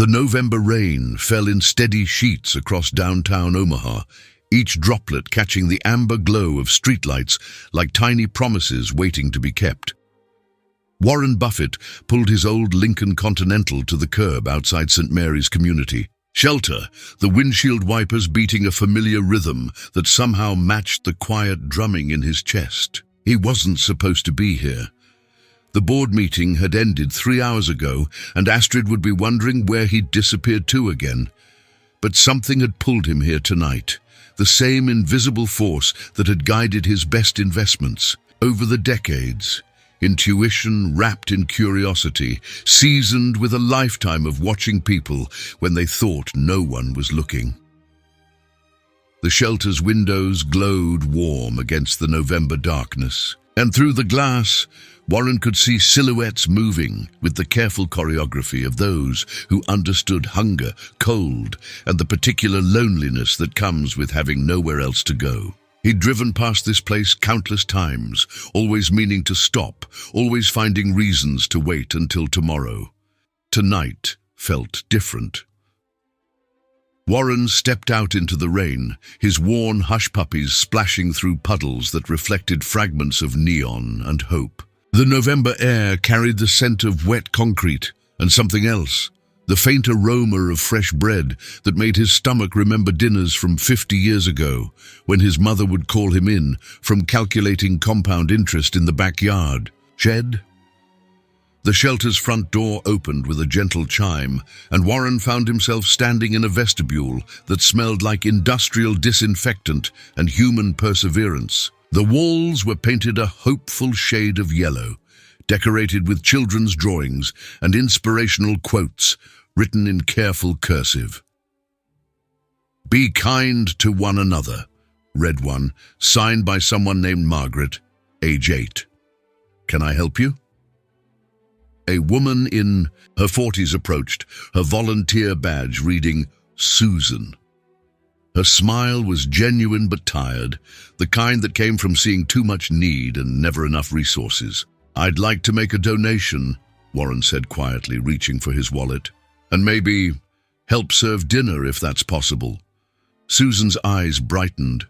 The November rain fell in steady sheets across downtown Omaha, each droplet catching the amber glow of streetlights like tiny promises waiting to be kept. Warren Buffett pulled his old Lincoln Continental to the curb outside St. Mary's Community Shelter, the windshield wipers beating a familiar rhythm that somehow matched the quiet drumming in his chest. He wasn't supposed to be here. The board meeting had ended 3 hours ago, and Astrid would be wondering where he'd disappeared to again. But something had pulled him here tonight. The same invisible force that had guided his best investments over the decades. Intuition wrapped in curiosity, seasoned with a lifetime of watching people when they thought no one was looking. The shelter's windows glowed warm against the November darkness, and through the glass, Warren could see silhouettes moving with the careful choreography of those who understood hunger, cold, and the particular loneliness that comes with having nowhere else to go. He'd driven past this place countless times, always meaning to stop, always finding reasons to wait until tomorrow. Tonight felt different. Warren stepped out into the rain, his worn hush puppies splashing through puddles that reflected fragments of neon and hope. The November air carried the scent of wet concrete and something else, the faint aroma of fresh bread that made his stomach remember dinners from 50 years ago, when his mother would call him in from calculating compound interest in the backyard. Shed? The shelter's front door opened with a gentle chime, and Warren found himself standing in a vestibule that smelled like industrial disinfectant and human perseverance. The walls were painted a hopeful shade of yellow, decorated with children's drawings and inspirational quotes written in careful cursive. "Be kind to one another," read one, signed by someone named Margaret, age 8. "Can I help you?" A woman in her 40s approached, her volunteer badge reading Susan. Her smile was genuine but tired, the kind that came from seeing too much need and never enough resources. "I'd like to make a donation," Warren said quietly, reaching for his wallet. "And maybe help serve dinner if that's possible." Susan's eyes brightened.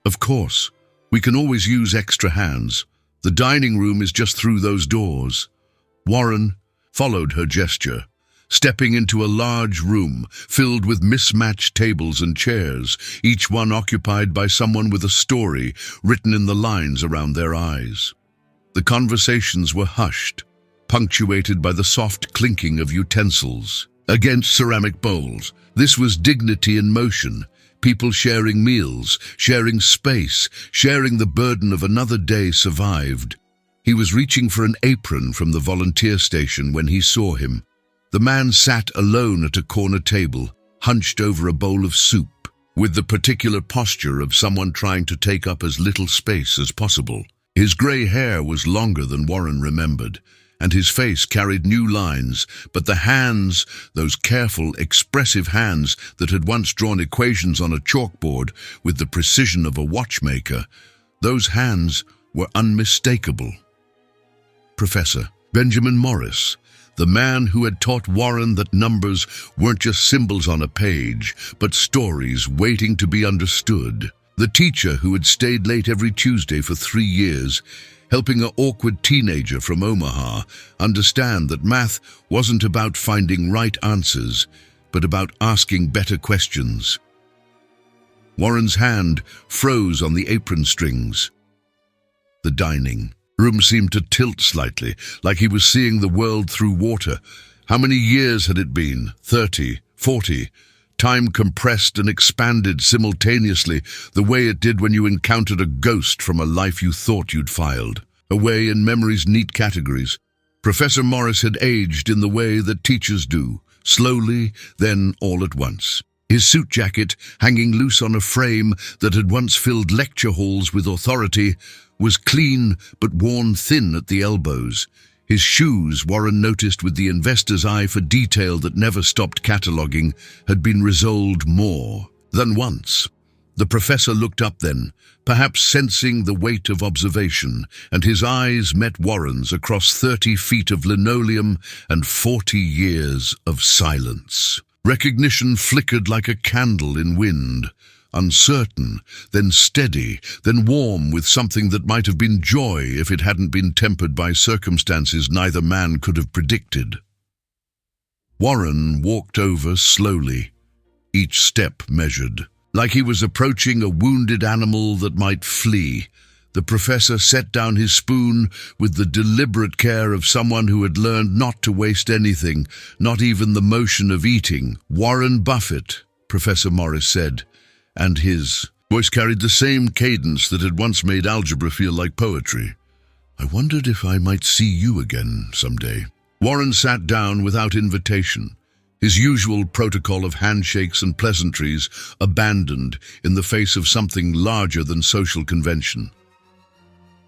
"Of course, we can always use extra hands. The dining room is just through those doors." Warren followed her gesture, stepping into a large room filled with mismatched tables and chairs, each one occupied by someone with a story written in the lines around their eyes. The conversations were hushed, punctuated by the soft clinking of utensils against ceramic bowls. This was dignity in motion, people sharing meals, sharing space, sharing the burden of another day survived. He was reaching for an apron from the volunteer station when he saw him. The man sat alone at a corner table, hunched over a bowl of soup, with the particular posture of someone trying to take up as little space as possible. His grey hair was longer than Warren remembered, and his face carried new lines, but the hands, those careful, expressive hands that had once drawn equations on a chalkboard with the precision of a watchmaker, those hands were unmistakable. Professor Benjamin Morris, the man who had taught Warren that numbers weren't just symbols on a page, but stories waiting to be understood. The teacher who had stayed late every Tuesday for 3 years, helping an awkward teenager from Omaha understand that math wasn't about finding right answers, but about asking better questions. Warren's hand froze on the apron strings. The dining room seemed to tilt slightly, like he was seeing the world through water. How many years had it been? 30, 40. Time compressed and expanded simultaneously, the way it did when you encountered a ghost from a life you thought you'd filed away in memory's neat categories. Professor Morris had aged in the way that teachers do, slowly, then all at once. His suit jacket, hanging loose on a frame that had once filled lecture halls with authority, was clean but worn thin at the elbows. His shoes, Warren noticed with the investor's eye for detail that never stopped cataloguing, had been resoled more than once. The professor looked up then, perhaps sensing the weight of observation, and his eyes met Warren's across 30 feet of linoleum and 40 years of silence. Recognition flickered like a candle in wind, uncertain, then steady, then warm with something that might have been joy if it hadn't been tempered by circumstances neither man could have predicted. Warren walked over slowly, each step measured. Like he was approaching a wounded animal that might flee, the professor set down his spoon with the deliberate care of someone who had learned not to waste anything, not even the motion of eating. "Warren Buffett," Professor Morris said, and his voice carried the same cadence that had once made algebra feel like poetry. "I wondered if I might see you again someday." Warren sat down without invitation, his usual protocol of handshakes and pleasantries abandoned in the face of something larger than social convention.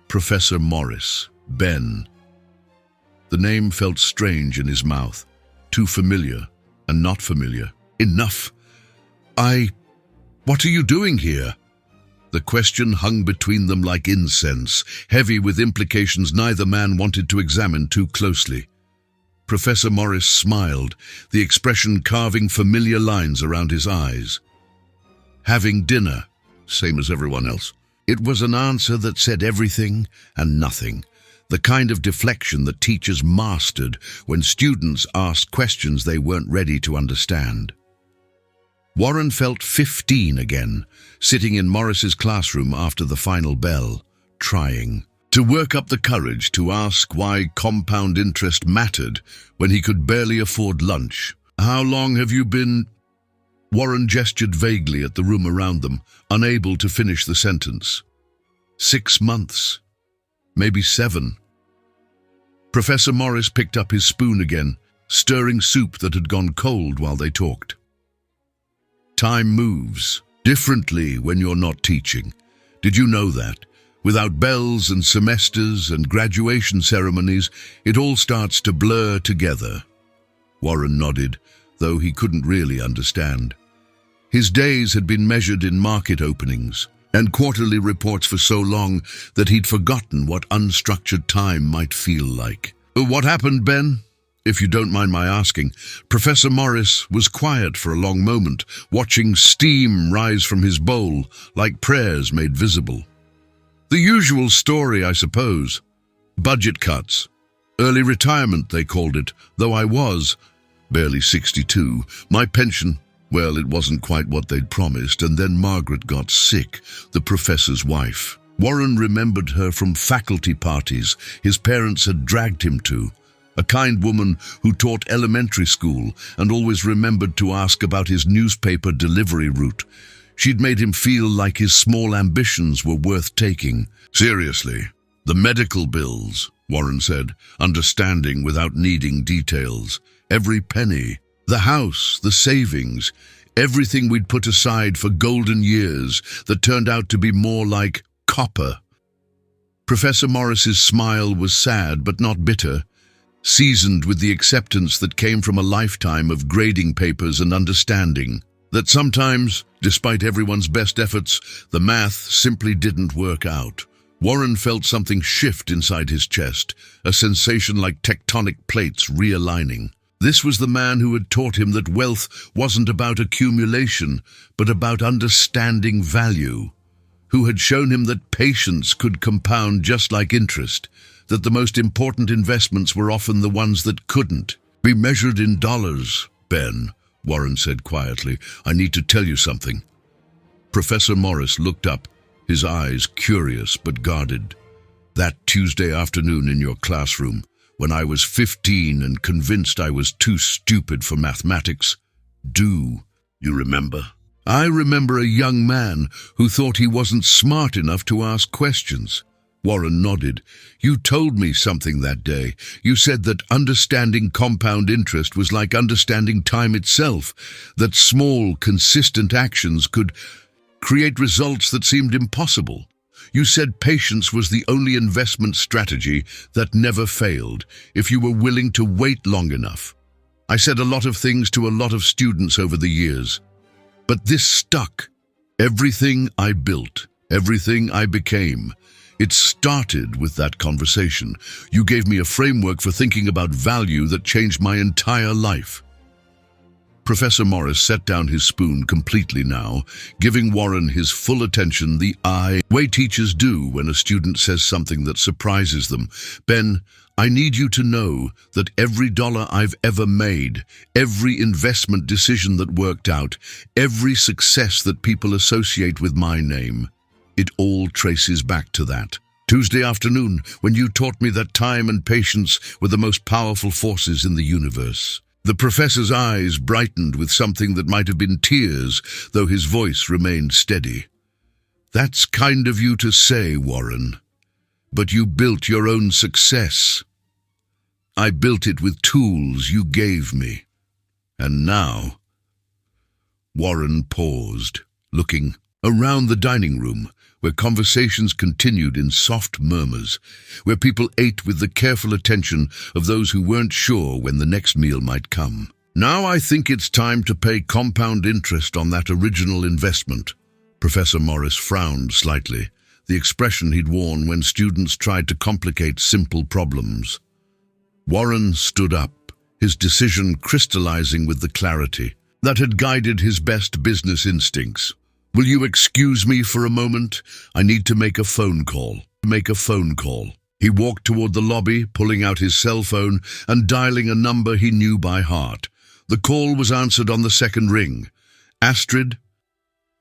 Professor Morris, Ben. The name felt strange in his mouth, too familiar and not familiar. "Enough. What are you doing here?" The question hung between them like incense, heavy with implications neither man wanted to examine too closely. Professor Morris smiled, the expression carving familiar lines around his eyes. "Having dinner, same as everyone else." It was an answer that said everything and nothing, the kind of deflection that teachers mastered when students asked questions they weren't ready to understand. Warren felt 15 again, sitting in Morris's classroom after the final bell, trying to work up the courage to ask why compound interest mattered when he could barely afford lunch. "How long have you been—" Warren gestured vaguely at the room around them, unable to finish the sentence. 6 months. Maybe 7. Professor Morris picked up his spoon again, stirring soup that had gone cold while they talked. "Time moves differently when you're not teaching. Did you know that? Without bells and semesters and graduation ceremonies, it all starts to blur together." Warren nodded, though he couldn't really understand. His days had been measured in market openings and quarterly reports for so long that he'd forgotten what unstructured time might feel like. "What happened, Ben? If you don't mind my asking." Professor Morris was quiet for a long moment, watching steam rise from his bowl like prayers made visible. "The usual story, I suppose. Budget cuts. Early retirement, they called it, though I was barely 62. My pension, well, it wasn't quite what they'd promised, and then Margaret got sick, the professor's wife. Warren remembered her from faculty parties his parents had dragged him to. A kind woman who taught elementary school and always remembered to ask about his newspaper delivery route. She'd made him feel like his small ambitions were worth taking. "Seriously, the medical bills," Warren said, understanding without needing details. "Every penny. The house, the savings, everything we'd put aside for golden years that turned out to be more like copper." Professor Morris's smile was sad but not bitter, seasoned with the acceptance that came from a lifetime of grading papers and understanding that sometimes, despite everyone's best efforts, the math simply didn't work out. Warren felt something shift inside his chest, a sensation like tectonic plates realigning. This was the man who had taught him that wealth wasn't about accumulation, but about understanding value, who had shown him that patience could compound just like interest, that the most important investments were often the ones that couldn't be measured in dollars. "Ben," Warren said quietly, "I need to tell you something." Professor Morris looked up, his eyes curious but guarded. "That Tuesday afternoon in your classroom, when I was 15 and convinced I was too stupid for mathematics, do you remember?" "I remember a young man who thought he wasn't smart enough to ask questions." Warren nodded. "You told me something that day. You said that understanding compound interest was like understanding time itself, that small, consistent actions could create results that seemed impossible. You said patience was the only investment strategy that never failed, if you were willing to wait long enough. I said a lot of things to a lot of students over the years, but this stuck. Everything I built, everything I became, it started with that conversation. You gave me a framework for thinking about value that changed my entire life. Professor Morris set down his spoon completely now, giving Warren his full attention, the way teachers do when a student says something that surprises them. Ben, I need you to know that every dollar I've ever made, every investment decision that worked out, every success that people associate with my name, it all traces back to that Tuesday afternoon when you taught me that time and patience were the most powerful forces in the universe. The professor's eyes brightened with something that might have been tears, though his voice remained steady. That's kind of you to say, Warren. But you built your own success. I built it with tools you gave me. And now... Warren paused, looking around the dining room, where conversations continued in soft murmurs, where people ate with the careful attention of those who weren't sure when the next meal might come. Now I think it's time to pay compound interest on that original investment. Professor Morris frowned slightly, the expression he'd worn when students tried to complicate simple problems. Warren stood up, his decision crystallizing with the clarity that had guided his best business instincts. Will you excuse me for a moment? I need to make a phone call. He walked toward the lobby, pulling out his cell phone and dialing a number he knew by heart. The call was answered on the second ring. Astrid?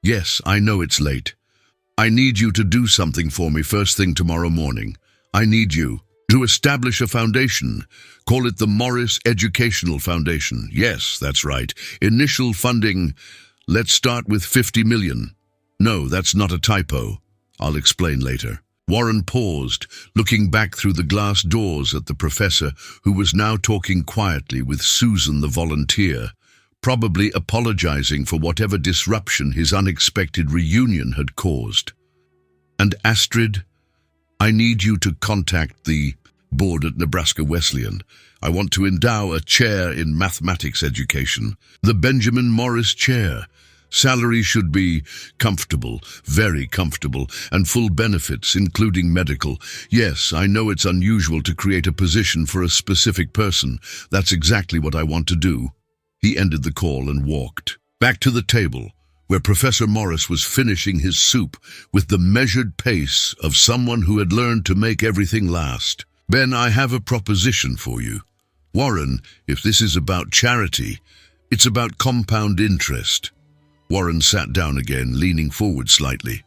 Yes, I know it's late. I need you to do something for me first thing tomorrow morning. I need you to establish a foundation. Call it the Morris Educational Foundation. Yes, that's right. Initial funding... Let's start with 50 million. No, that's not a typo. I'll explain later. Warren paused, looking back through the glass doors at the professor, who was now talking quietly with Susan the volunteer, probably apologizing for whatever disruption his unexpected reunion had caused. And Astrid, I need you to contact the board at Nebraska Wesleyan. I want to endow a chair in mathematics education, the Benjamin Morris Chair. Salary should be comfortable, very comfortable, and full benefits, including medical. Yes, I know it's unusual to create a position for a specific person. That's exactly what I want to do. He ended the call and walked back to the table, where Professor Morris was finishing his soup with the measured pace of someone who had learned to make everything last. Ben, I have a proposition for you. Warren, if this is about charity, it's about compound interest. Warren sat down again, leaning forward slightly.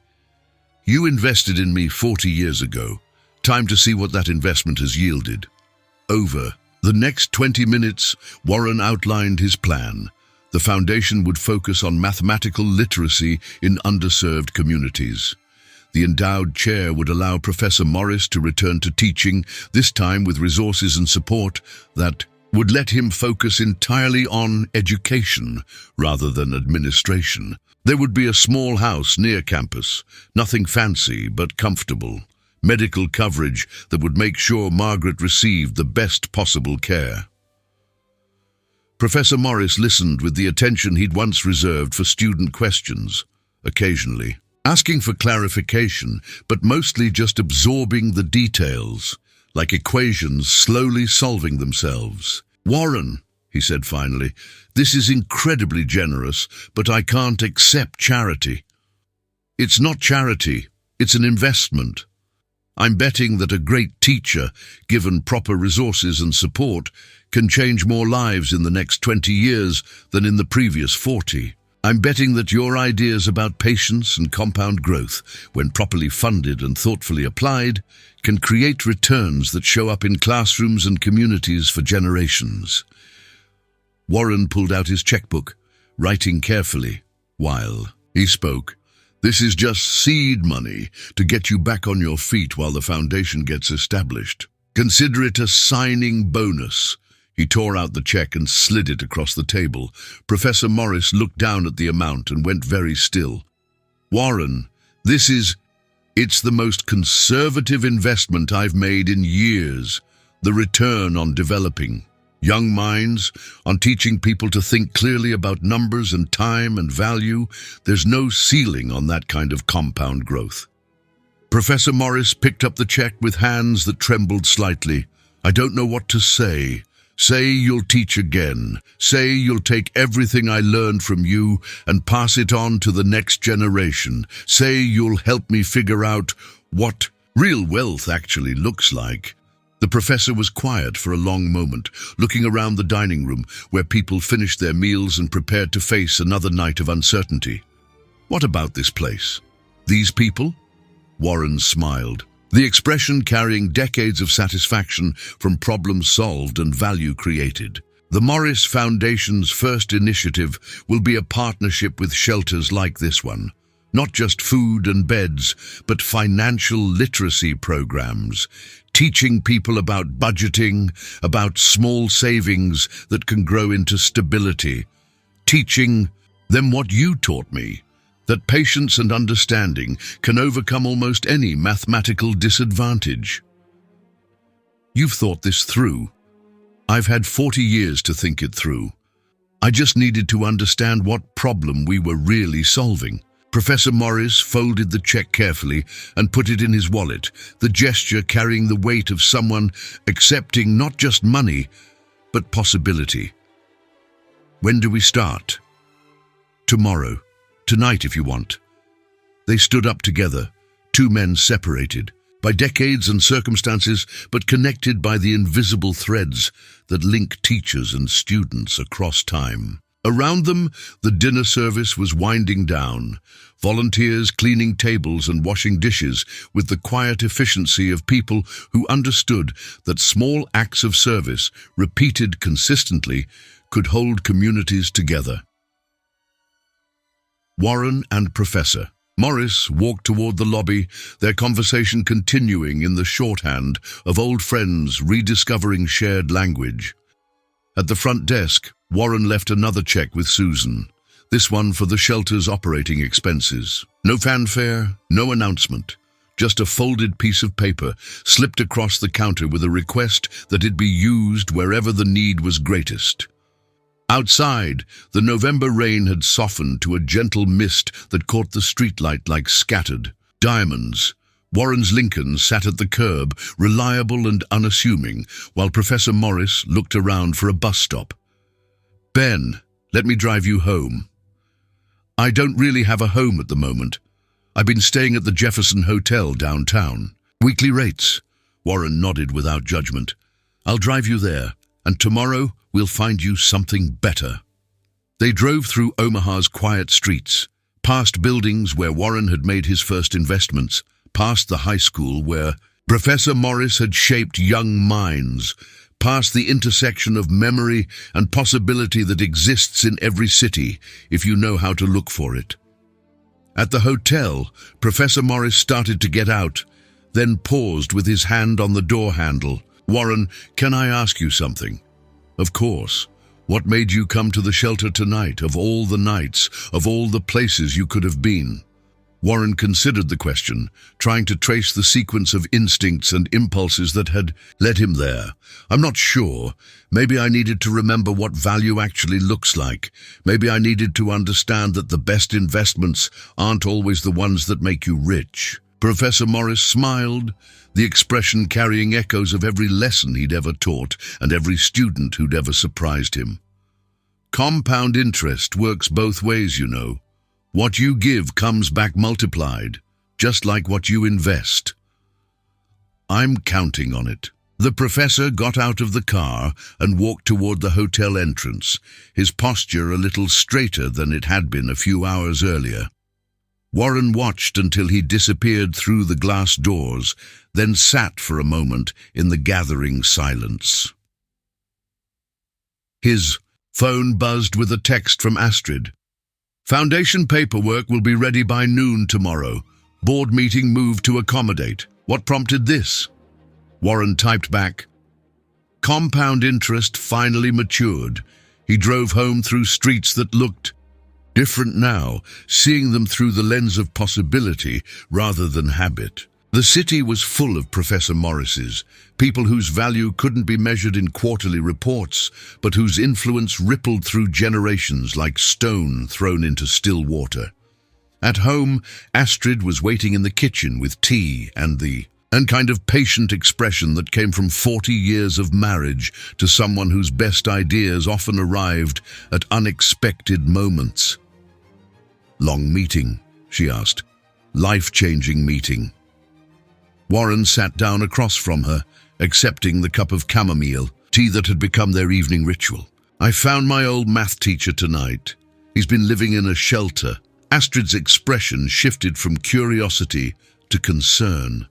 You invested in me 40 years ago. Time to see what that investment has yielded. Over the next 20 minutes, Warren outlined his plan. The foundation would focus on mathematical literacy in underserved communities. The endowed chair would allow Professor Morris to return to teaching, this time with resources and support that would let him focus entirely on education rather than administration. There would be a small house near campus, nothing fancy but comfortable. Medical coverage that would make sure Margaret received the best possible care. Professor Morris listened with the attention he'd once reserved for student questions, occasionally asking for clarification, but mostly just absorbing the details, like equations slowly solving themselves. Warren, he said finally, this is incredibly generous, but I can't accept charity. It's not charity, it's an investment. I'm betting that a great teacher, given proper resources and support, can change more lives in the next 20 years than in the previous 40. I'm betting that your ideas about patience and compound growth, when properly funded and thoughtfully applied, can create returns that show up in classrooms and communities for generations. Warren pulled out his checkbook, writing carefully, while he spoke. This is just seed money to get you back on your feet while the foundation gets established. Consider it a signing bonus. He tore out the check and slid it across the table. Professor Morris looked down at the amount and went very still. Warren, it's the most conservative investment I've made in years. The return on developing Young minds, on teaching people to think clearly about numbers and time and value. There's no ceiling on that kind of compound growth. Professor Morris picked up the check with hands that trembled slightly. I don't know what to say. Say you'll teach again. Say you'll take everything I learned from you and pass it on to the next generation. Say you'll help me figure out what real wealth actually looks like. The professor was quiet for a long moment, looking around the dining room where people finished their meals and prepared to face another night of uncertainty. What about this place? These people? Warren smiled, the expression carrying decades of satisfaction from problems solved and value created. The Morris Foundation's first initiative will be a partnership with shelters like this one. Not just food and beds, but financial literacy programs, teaching people about budgeting, about small savings that can grow into stability, teaching them what you taught me, that patience and understanding can overcome almost any mathematical disadvantage. You've thought this through. I've had 40 years to think it through. I just needed to understand what problem we were really solving. Professor Morris folded the check carefully and put it in his wallet, the gesture carrying the weight of someone accepting not just money, but possibility. When do we start? Tomorrow. Tonight, if you want. They stood up together, two men separated by decades and circumstances, but connected by the invisible threads that link teachers and students across time. Around them, the dinner service was winding down, volunteers cleaning tables and washing dishes with the quiet efficiency of people who understood that small acts of service, repeated consistently, could hold communities together. Warren and Professor Morris walked toward the lobby, their conversation continuing in the shorthand of old friends rediscovering shared language. At the front desk, Warren left another check with Susan, this one for the shelter's operating expenses. No fanfare, no announcement, just a folded piece of paper slipped across the counter with a request that it be used wherever the need was greatest. Outside, the November rain had softened to a gentle mist that caught the streetlight like scattered diamonds. Warren's Lincoln sat at the curb, reliable and unassuming, while Professor Morris looked around for a bus stop. Ben, let me drive you home. I don't really have a home at the moment. I've been staying at the Jefferson Hotel downtown. Weekly rates. Warren nodded without judgment. I'll drive you there, and tomorrow we'll find you something better. They drove through Omaha's quiet streets, past buildings where Warren had made his first investments, past the high school where Professor Morris had shaped young minds, past the intersection of memory and possibility that exists in every city if you know how to look for it. At the hotel, Professor Morris started to get out, then paused with his hand on the door handle. Warren, can I ask you something? Of course. What made you come to the shelter tonight, of all the nights, of all the places you could have been? Warren considered the question, trying to trace the sequence of instincts and impulses that had led him there. I'm not sure. Maybe I needed to remember what value actually looks like. Maybe I needed to understand that the best investments aren't always the ones that make you rich. Professor Morris smiled, the expression carrying echoes of every lesson he'd ever taught and every student who'd ever surprised him. Compound interest works both ways, you know. What you give comes back multiplied, just like what you invest. I'm counting on it. The professor got out of the car and walked toward the hotel entrance, his posture a little straighter than it had been a few hours earlier. Warren watched until he disappeared through the glass doors, then sat for a moment in the gathering silence. His phone buzzed with a text from Astrid. Foundation paperwork will be ready by noon tomorrow. Board meeting moved to accommodate. What prompted this? Warren typed back. Compound interest finally matured. He drove home through streets that looked different now, seeing them through the lens of possibility rather than habit. The city was full of Professor Morrises, people whose value couldn't be measured in quarterly reports, but whose influence rippled through generations like stone thrown into still water. At home, Astrid was waiting in the kitchen with tea and the kind of patient expression that came from 40 years of marriage to someone whose best ideas often arrived at unexpected moments. "Long meeting?" she asked. "Life-changing meeting." Warren sat down across from her, accepting the cup of chamomile, tea that had become their evening ritual. "I found my old math teacher tonight. He's been living in a shelter." Astrid's expression shifted from curiosity to concern.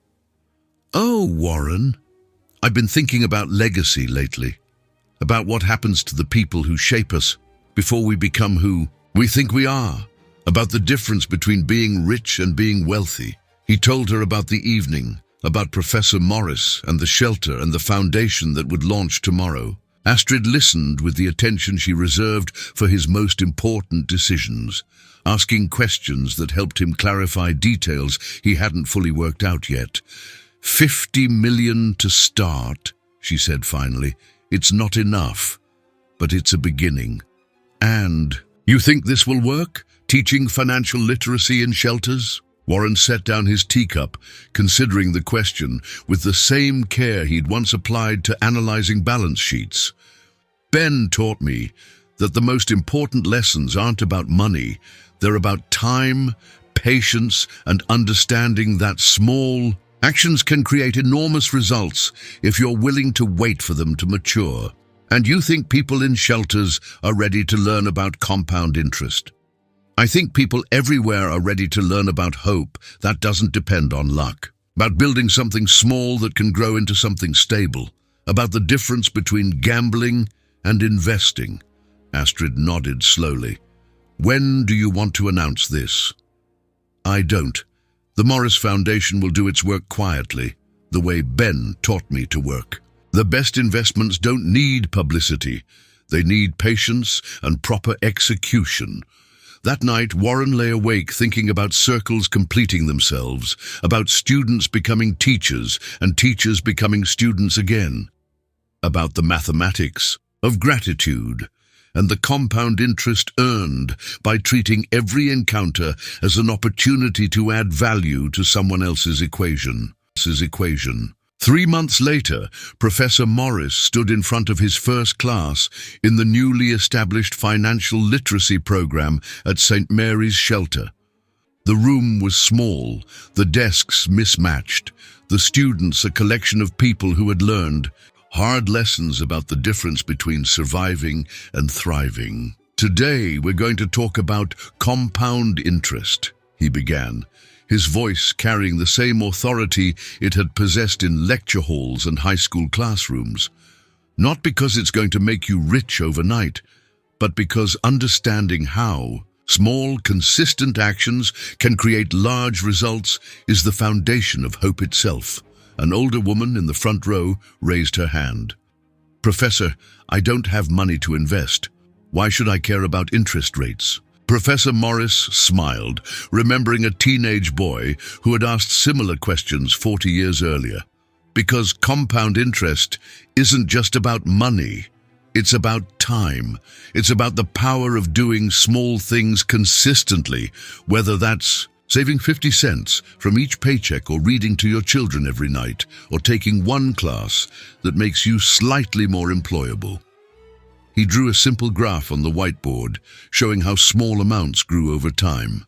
"Oh, Warren, I've been thinking about legacy lately, about what happens to the people who shape us before we become who we think we are, about the difference between being rich and being wealthy." He told her about the evening, about Professor Morris and the shelter and the foundation that would launch tomorrow. Astrid listened with the attention she reserved for his most important decisions, asking questions that helped him clarify details he hadn't fully worked out yet. "50 million to start," she said finally. "It's not enough, but it's a beginning." "And you think this will work, teaching financial literacy in shelters?" Warren set down his teacup, considering the question with the same care he'd once applied to analyzing balance sheets. "Ben taught me that the most important lessons aren't about money. They're about time, patience, and understanding that small actions can create enormous results if you're willing to wait for them to mature. And you think people in shelters are ready to learn about compound interest? I think people everywhere are ready to learn about hope that doesn't depend on luck, about building something small that can grow into something stable, about the difference between gambling and investing." Astrid nodded slowly. "When do you want to announce this?" "I don't. The Morris Foundation will do its work quietly, the way Ben taught me to work. The best investments don't need publicity. They need patience and proper execution." That night, Warren lay awake thinking about circles completing themselves, about students becoming teachers and teachers becoming students again, about the mathematics of gratitude and the compound interest earned by treating every encounter as an opportunity to add value to someone else's equation. 3 months later, Professor Morris stood in front of his first class in the newly established financial literacy program at St. Mary's Shelter. The room was small, the desks mismatched, the students a collection of people who had learned hard lessons about the difference between surviving and thriving. "Today we're going to talk about compound interest," he began, his voice carrying the same authority it had possessed in lecture halls and high school classrooms. "Not because it's going to make you rich overnight, but because understanding how small, consistent actions can create large results is the foundation of hope itself." An older woman in the front row raised her hand. "Professor, I don't have money to invest. Why should I care about interest rates?" Professor Morris smiled, remembering a teenage boy who had asked similar questions 40 years earlier. "Because compound interest isn't just about money. It's about time. It's about the power of doing small things consistently, whether that's saving 50 cents from each paycheck or reading to your children every night, or taking one class that makes you slightly more employable." He drew a simple graph on the whiteboard, showing how small amounts grew over time.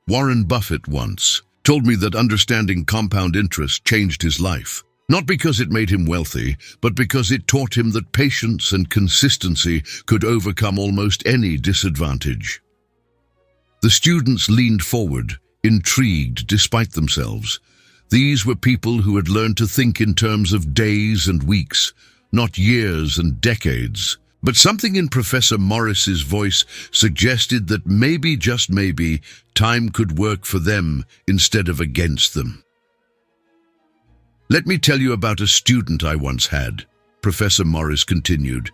Warren Buffett once told me that understanding compound interest changed his life. Not because it made him wealthy, but because it taught him that patience and consistency could overcome almost any disadvantage. The students leaned forward, intrigued despite themselves. These were people who had learned to think in terms of days and weeks, not years and decades. But something in Professor Morris's voice suggested that maybe, just maybe, time could work for them instead of against them. "Let me tell you about a student I once had," Professor Morris continued.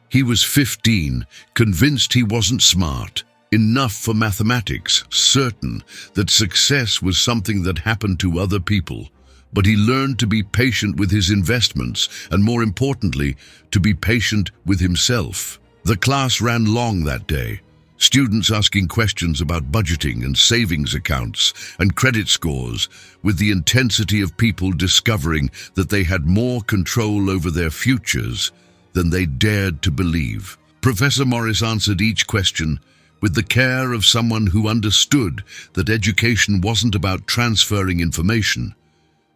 "He was 15, convinced he wasn't smart enough for mathematics, certain that success was something that happened to other people. but he learned to be patient with his investments and, more importantly, to be patient with himself. The class ran long that day, students asking questions about budgeting and savings accounts and credit scores, with the intensity of people discovering that they had more control over their futures than they dared to believe. Professor Morris answered each question with the care of someone who understood that education wasn't about transferring information,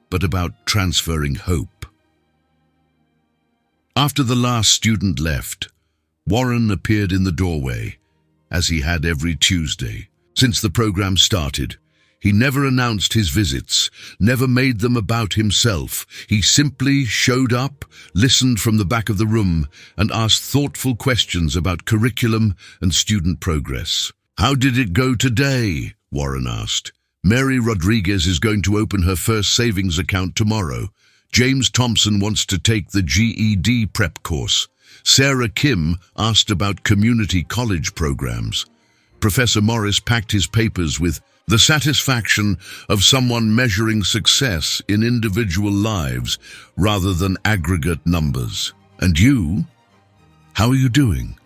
but about transferring hope. After the last student left, Warren appeared in the doorway, as he had every Tuesday. Since the program started, he never announced his visits, never made them about himself. He simply showed up, listened from the back of the room, and asked thoughtful questions about curriculum and student progress. "How did it go today?" Warren asked. "Mary Rodriguez is going to open her first savings account tomorrow. James Thompson wants to take the GED prep course. Sarah Kim asked about community college programs." Professor Morris packed his papers with the satisfaction of someone measuring success in individual lives rather than aggregate numbers. "And you? How are you doing?"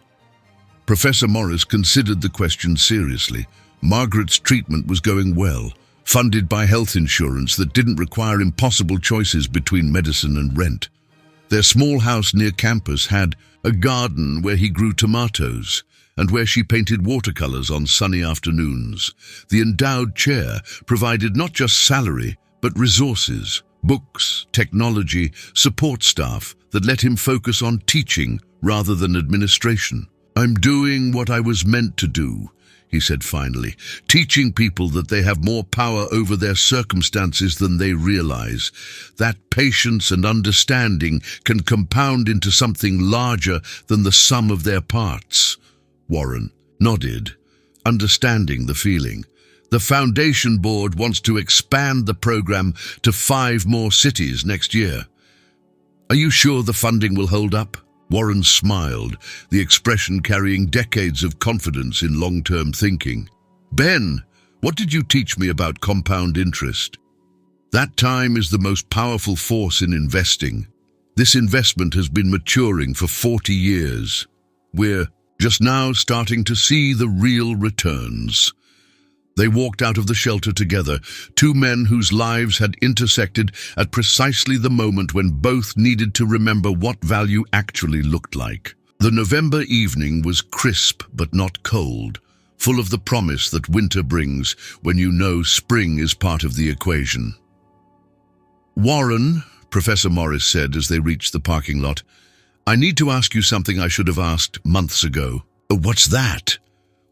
Professor Morris considered the question seriously. Margaret's treatment was going well, funded by health insurance that didn't require impossible choices between medicine and rent. Their small house near campus had a garden where he grew tomatoes and where she painted watercolors on sunny afternoons. The endowed chair provided not just salary, but resources, books, technology, support staff that let him focus on teaching rather than administration. "I'm doing what I was meant to do," he said finally, "teaching people that they have more power over their circumstances than they realize. That patience and understanding can compound into something larger than the sum of their parts." Warren nodded, understanding the feeling. "The foundation board wants to expand the program to 5 more cities next year. Are you sure the funding will hold up?" Warren smiled, the expression carrying decades of confidence in long-term thinking. "Ben, what did you teach me about compound interest?" "That time is the most powerful force in investing. This investment has been maturing for 40 years. We're just now starting to see the real returns." They walked out of the shelter together, 2 men whose lives had intersected at precisely the moment when both needed to remember what value actually looked like. The November evening was crisp but not cold, full of the promise that winter brings when you know spring is part of the equation. "Warren," Professor Morris said as they reached the parking lot, "I need to ask you something I should have asked months ago." "Oh, what's that?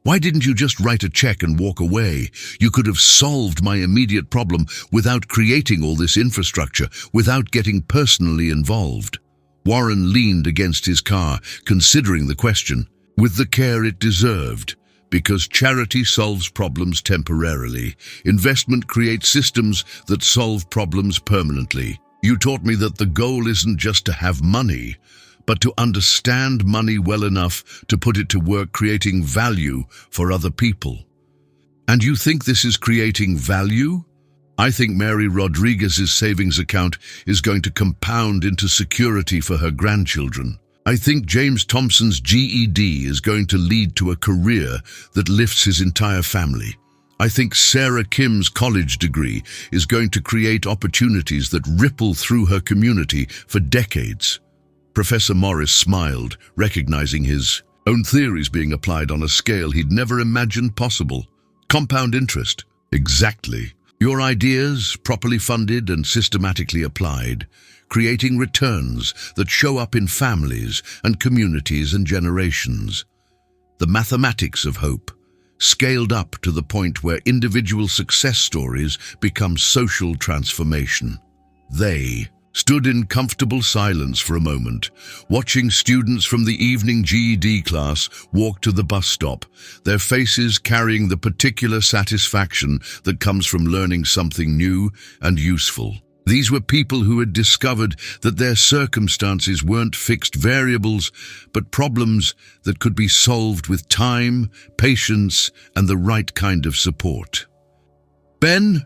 Why didn't you just write a check and walk away? You could have solved my immediate problem without creating all this infrastructure, without getting personally involved." Warren leaned against his car, considering the question, with the care it deserved. Because charity solves problems temporarily, investment creates systems that solve problems permanently. You taught me that the goal isn't just to have money, but to understand money well enough to put it to work creating value for other people. "And you think this is creating value?" "I think Mary Rodriguez's savings account is going to compound into security for her grandchildren. I think James Thompson's GED is going to lead to a career that lifts his entire family. I think Sarah Kim's college degree is going to create opportunities that ripple through her community for decades." Professor Morris smiled, recognizing his own theories being applied on a scale he'd never imagined possible. "Compound interest." "Exactly. Your ideas, properly funded and systematically applied, creating returns that show up in families and communities and generations. The mathematics of hope, scaled up to the point where individual success stories become social transformation." They stood in comfortable silence for a moment, watching students from the evening GED class walk to the bus stop, their faces carrying the particular satisfaction that comes from learning something new and useful. These were people who had discovered that their circumstances weren't fixed variables, but problems that could be solved with time, patience, and the right kind of support. "Ben,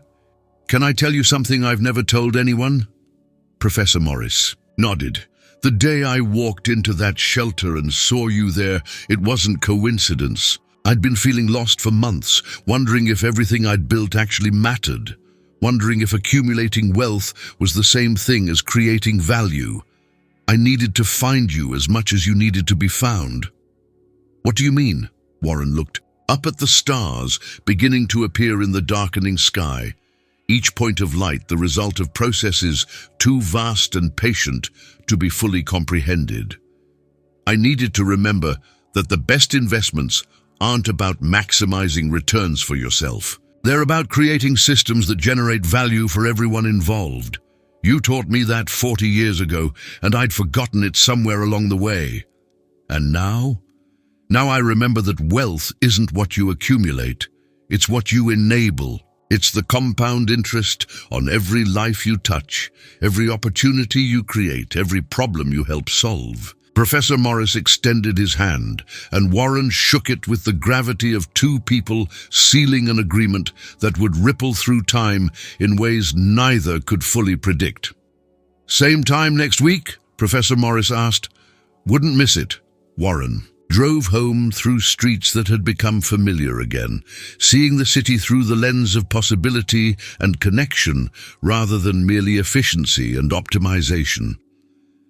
Can I tell you something I've never told anyone? Professor Morris nodded. The day I walked into that shelter and saw you there, it wasn't coincidence. I'd been feeling lost for months, wondering if everything I'd built actually mattered, wondering if accumulating wealth was the same thing as creating value. I needed to find you as much as you needed to be found. What do you mean? Warren looked up at the stars beginning to appear in the darkening sky, each point of light the result of processes too vast and patient to be fully comprehended. I needed to remember that the best investments aren't about maximizing returns for yourself. They're about creating systems that generate value for everyone involved. You taught me that 40 years ago, and I'd forgotten it somewhere along the way. And now I remember that wealth isn't what you accumulate, it's what you enable. It's the compound interest on every life you touch, every opportunity you create, every problem you help solve. Professor Morris extended his hand, and Warren shook it with the gravity of two people sealing an agreement that would ripple through time in ways neither could fully predict. Same time next week? Professor Morris asked. Wouldn't miss it. Warren drove home through streets that had become familiar again, seeing the city through the lens of possibility and connection rather than merely efficiency and optimization.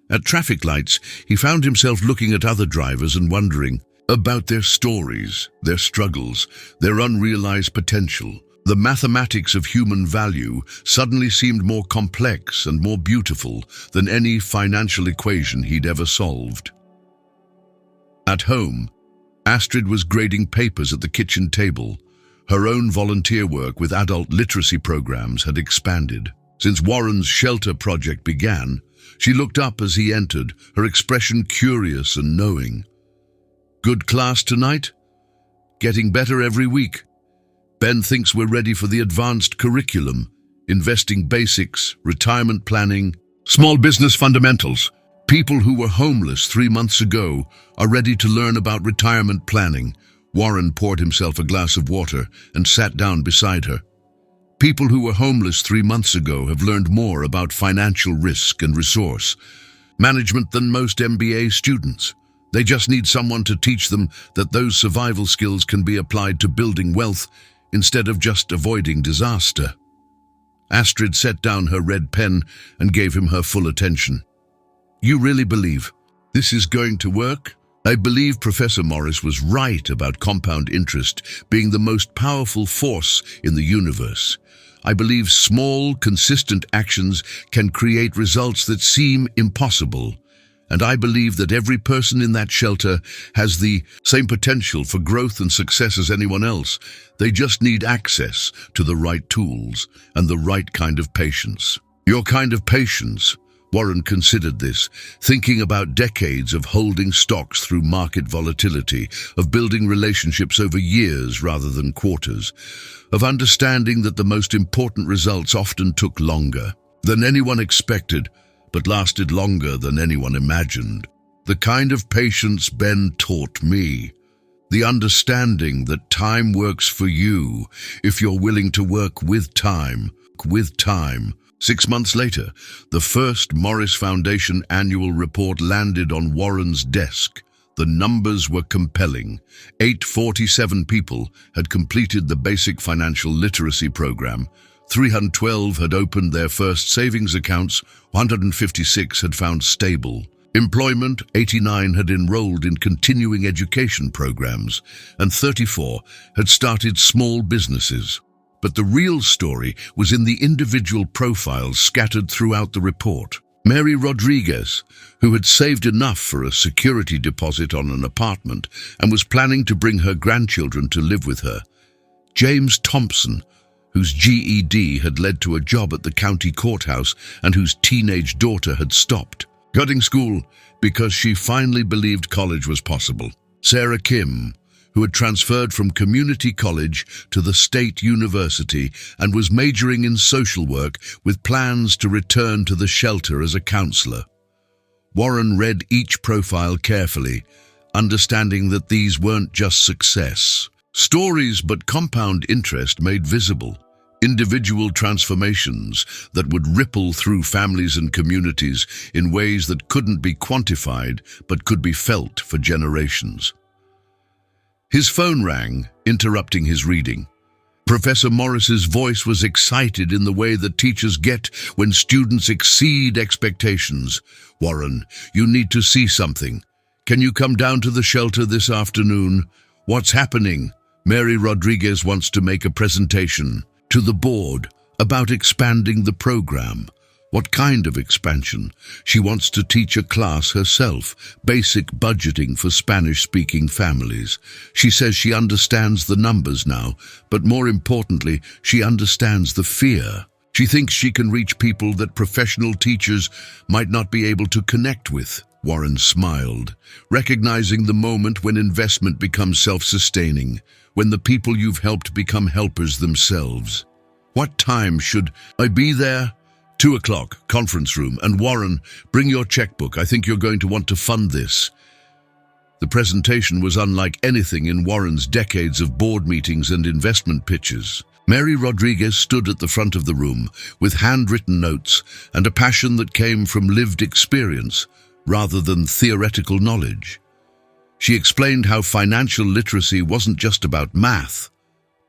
At traffic lights, he found himself looking at other drivers and wondering about their stories, their struggles, their unrealized potential. The mathematics of human value suddenly seemed more complex and more beautiful than any financial equation he'd ever solved. At home, Astrid was grading papers at the kitchen table. Her own volunteer work with adult literacy programs had expanded. Since Warren's shelter project began, she looked up as he entered, her expression curious and knowing. Good class tonight? Getting better every week. Ben thinks we're ready for the advanced curriculum, investing basics, retirement planning, small business fundamentals. People who were homeless 3 months ago are ready to learn about retirement planning. Warren poured himself a glass of water and sat down beside her. People who were homeless 3 months ago have learned more about financial risk and resource management than most MBA students. They just need someone to teach them that those survival skills can be applied to building wealth instead of just avoiding disaster. Astrid set down her red pen and gave him her full attention. You really believe this is going to work? I believe Professor Morris was right about compound interest being the most powerful force in the universe. I believe small, consistent actions can create results that seem impossible. And I believe that every person in that shelter has the same potential for growth and success as anyone else. They just need access to the right tools and the right kind of patience. Your kind of patience. Warren considered this, thinking about decades of holding stocks through market volatility, of building relationships over years rather than quarters, of understanding that the most important results often took longer than anyone expected, but lasted longer than anyone imagined. The kind of patience Ben taught me. The understanding that time works for you if you're willing to work with time. 6 months later, the first Morris Foundation annual report landed on Warren's desk. The numbers were compelling. 847 people had completed the basic financial literacy program. 312 had opened their first savings accounts. 156 had found stable employment. 89 had enrolled in continuing education programs, and 34 had started small businesses. But the real story was in the individual profiles scattered throughout the report. Mary Rodriguez, who had saved enough for a security deposit on an apartment and was planning to bring her grandchildren to live with her. James Thompson, whose GED had led to a job at the county courthouse and whose teenage daughter had stopped cutting school because she finally believed college was possible. Sarah Kim, who had transferred from community college to the state university and was majoring in social work with plans to return to the shelter as a counselor. Warren read each profile carefully, understanding that these weren't just success stories but compound interest made visible. individual transformations that would ripple through families and communities in ways that couldn't be quantified but could be felt for generations. His phone rang, interrupting his reading. Professor Morris's voice was excited in the way that teachers get when students exceed expectations. "Warren, you need to see something. Can you come down to the shelter this afternoon? What's happening? Mary Rodriguez wants to make a presentation to the board about expanding the program." What kind of expansion? She wants to teach a class herself, basic budgeting for Spanish-speaking families. She says she understands the numbers now, but more importantly, she understands the fear. She thinks she can reach people that professional teachers might not be able to connect with. Warren smiled, recognizing the moment when investment becomes self-sustaining, when the people you've helped become helpers themselves. "What time should I be there?" 2 o'clock, conference room. "And Warren, bring your checkbook. I think you're going to want to fund this." The presentation was unlike anything in Warren's decades of board meetings and investment pitches. Mary Rodriguez stood at the front of the room with handwritten notes and a passion that came from lived experience rather than theoretical knowledge. She explained how financial literacy wasn't just about math,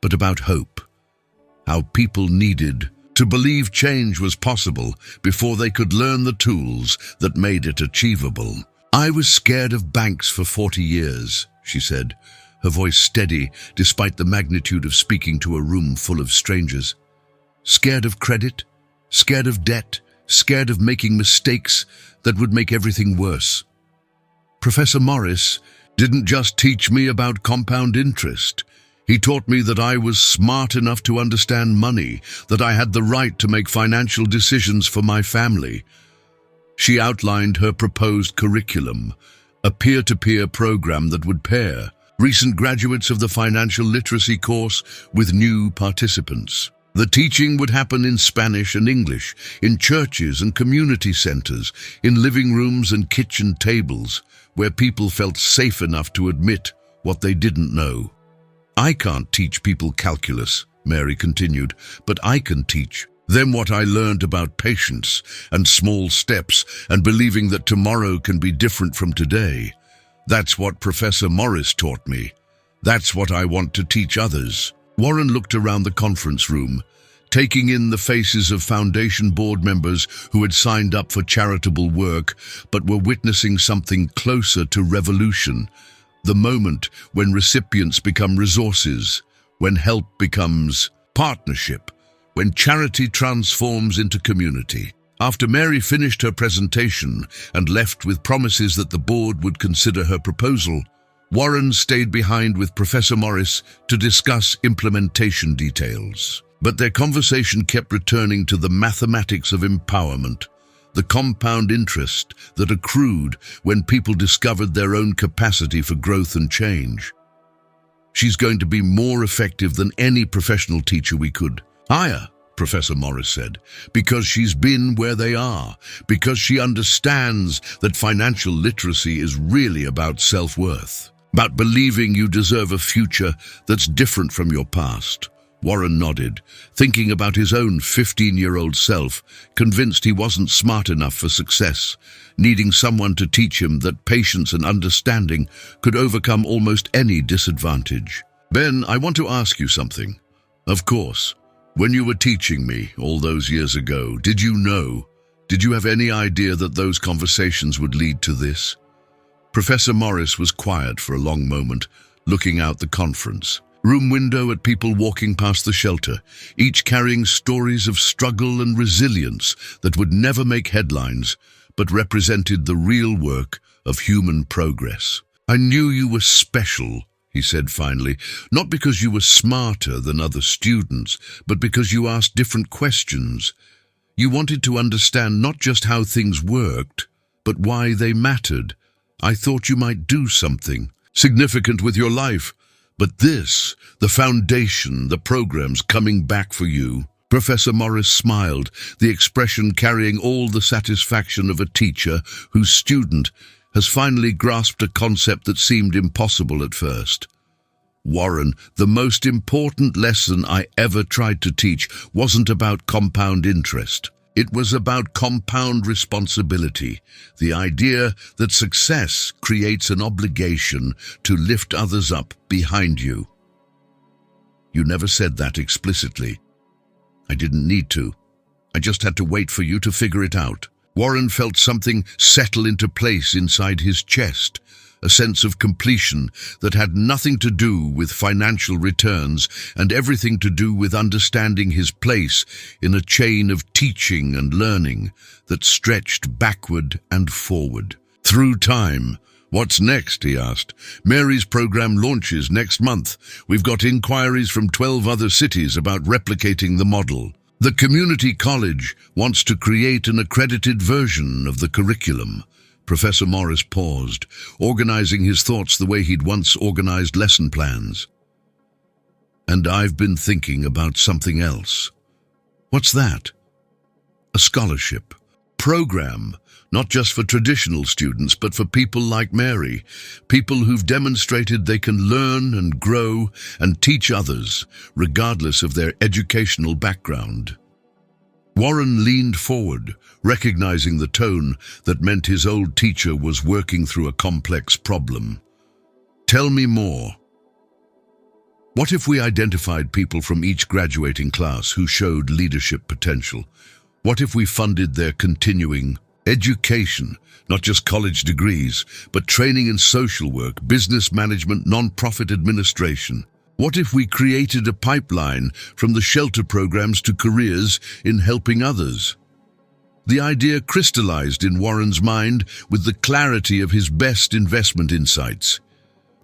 but about hope. How people needed to believe change was possible before they could learn the tools that made it achievable. "I was scared of banks for 40 years, she said, her voice steady despite the magnitude of speaking to a room full of strangers. Scared of credit, scared of debt, scared of making mistakes that would make everything worse. Professor Morris didn't just teach me about compound interest. He taught me that I was smart enough to understand money, that I had the right to make financial decisions for my family." She outlined her proposed curriculum, a peer-to-peer program that would pair recent graduates of the financial literacy course with new participants. The teaching would happen in Spanish and English, in churches and community centers, in living rooms and kitchen tables, where people felt safe enough to admit what they didn't know. "I can't teach people calculus," Mary continued, "but I can teach them what I learned about patience and small steps and believing that tomorrow can be different from today. That's what Professor Morris taught me. That's what I want to teach others." Warren looked around the conference room, taking in the faces of foundation board members who had signed up for charitable work but were witnessing something closer to revolution. The moment when recipients become resources, when help becomes partnership, when charity transforms into community. After Mary finished her presentation and left with promises that the board would consider her proposal, Warren stayed behind with Professor Morris to discuss implementation details. But their conversation kept returning to the mathematics of empowerment, the compound interest that accrued when people discovered their own capacity for growth and change. "She's going to be more effective than any professional teacher we could hire," Professor Morris said, "because she's been where they are, because she understands that financial literacy is really about self-worth, about believing you deserve a future that's different from your past." Warren nodded, thinking about his own 15-year-old self, convinced he wasn't smart enough for success, needing someone to teach him that patience and understanding could overcome almost any disadvantage. "Ben, I want to ask you something. Of course, when you were teaching me all those years ago, did you have any idea that those conversations would lead to this?" Professor Morris was quiet for a long moment, looking out the conference room window at people walking past the shelter, each carrying stories of struggle and resilience that would never make headlines, but represented the real work of human progress. "I knew you were special," he said finally, "not because you were smarter than other students, but because you asked different questions. You wanted to understand not just how things worked, but why they mattered. I thought you might do something significant with your life. But this, the foundation, the program's coming back for you." Professor Morris smiled, the expression carrying all the satisfaction of a teacher whose student has finally grasped a concept that seemed impossible at first. Warren, the most important lesson I ever tried to teach wasn't about compound interest. It was about compound responsibility, the idea that success creates an obligation to lift others up behind you. You never said that explicitly. I didn't need to. I just had to wait for you to figure it out. Warren felt something settle into place inside his chest, a sense of completion that had nothing to do with financial returns and everything to do with understanding his place in a chain of teaching and learning that stretched backward and forward. Through time. What's next? He asked. Mary's program launches next month. We've got inquiries from 12 other cities about replicating the model. The community college wants to create an accredited version of the curriculum. Professor Morris paused, organizing his thoughts the way he'd once organized lesson plans. And I've been thinking about something else. What's that? A scholarship program, not just for traditional students, but for people like Mary, people who've demonstrated they can learn and grow and teach others, regardless of their educational background. Warren leaned forward, recognizing the tone that meant his old teacher was working through a complex problem. Tell me more. What if we identified people from each graduating class who showed leadership potential? What if we funded their continuing education, not just college degrees, but training in social work, business management, non-profit administration? What if we created a pipeline from the shelter programs to careers in helping others? The idea crystallized in Warren's mind with the clarity of his best investment insights.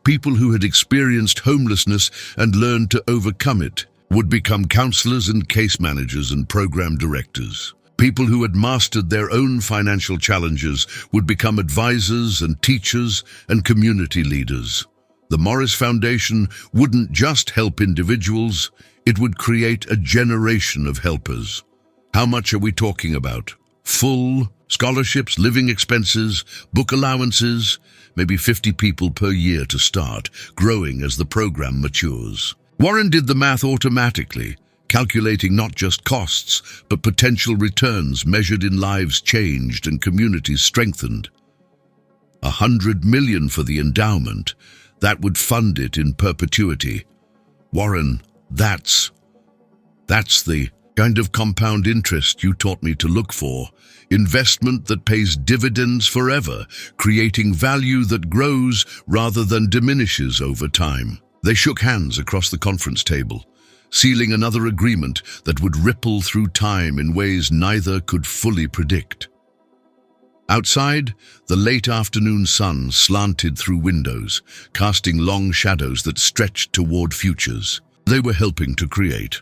People who had experienced homelessness and learned to overcome it would become counselors and case managers and program directors. People who had mastered their own financial challenges would become advisors and teachers and community leaders. The Morris Foundation wouldn't just help individuals, it would create a generation of helpers. How much are we talking about? Full scholarships, living expenses, book allowances, maybe 50 people per year to start, growing as the program matures. Warren did the math automatically, calculating not just costs, but potential returns measured in lives changed and communities strengthened. $100 million for the endowment. That would fund it in perpetuity. Warren, that's the kind of compound interest you taught me to look for. Investment that pays dividends forever, creating value that grows rather than diminishes over time. They shook hands across the conference table, sealing another agreement that would ripple through time in ways neither could fully predict. Outside, the late afternoon sun slanted through windows, casting long shadows that stretched toward futures they were helping to create.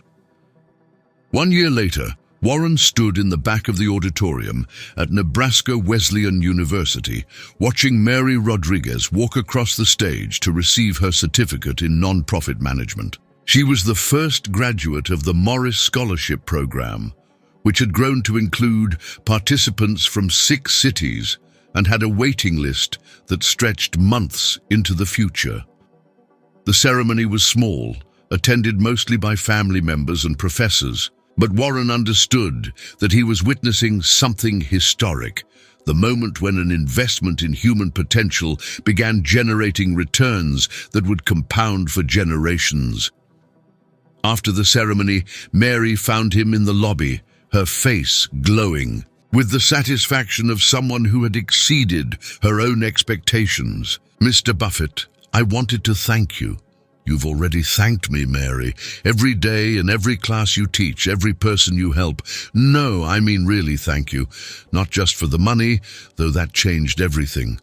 1 year later, Warren stood in the back of the auditorium at Nebraska Wesleyan University, watching Mary Rodriguez walk across the stage to receive her certificate in nonprofit management. She was the first graduate of the Morris Scholarship Program, which had grown to include participants from 6 cities and had a waiting list that stretched months into the future. The ceremony was small, attended mostly by family members and professors, but Warren understood that he was witnessing something historic, the moment when an investment in human potential began generating returns that would compound for generations. After the ceremony, Mary found him in the lobby, her face glowing, with the satisfaction of someone who had exceeded her own expectations. Mr. Buffett, I wanted to thank you. You've already thanked me, Mary. Every day in every class you teach, every person you help. No, I mean really thank you. Not just for the money, though that changed everything,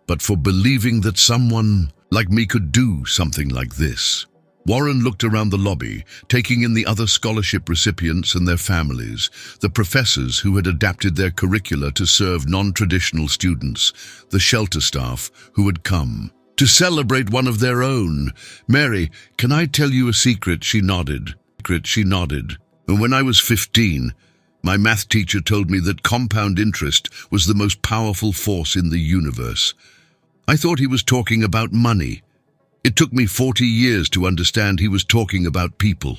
but for believing that someone like me could do something like this. Warren looked around the lobby, taking in the other scholarship recipients and their families, the professors who had adapted their curricula to serve non-traditional students, the shelter staff who had come to celebrate one of their own. Mary, can I tell you a secret? She nodded. And when I was 15, my math teacher told me that compound interest was the most powerful force in the universe. I thought he was talking about money. It took me 40 years to understand he was talking about people.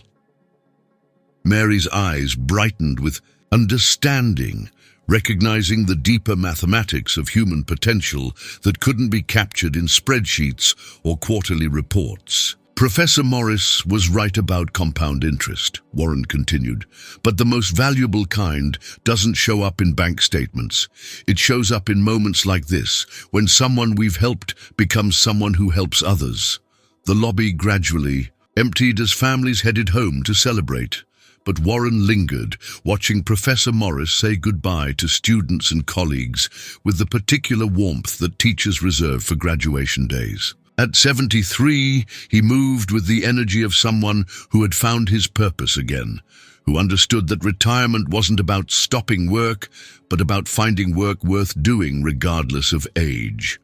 Mary's eyes brightened with understanding, recognizing the deeper mathematics of human potential that couldn't be captured in spreadsheets or quarterly reports. Professor Morris was right about compound interest, Warren continued, but the most valuable kind doesn't show up in bank statements. It shows up in moments like this, when someone we've helped becomes someone who helps others. The lobby gradually emptied as families headed home to celebrate, but Warren lingered, watching Professor Morris say goodbye to students and colleagues with the particular warmth that teachers reserve for graduation days. At 73, he moved with the energy of someone who had found his purpose again, who understood that retirement wasn't about stopping work, but about finding work worth doing regardless of age.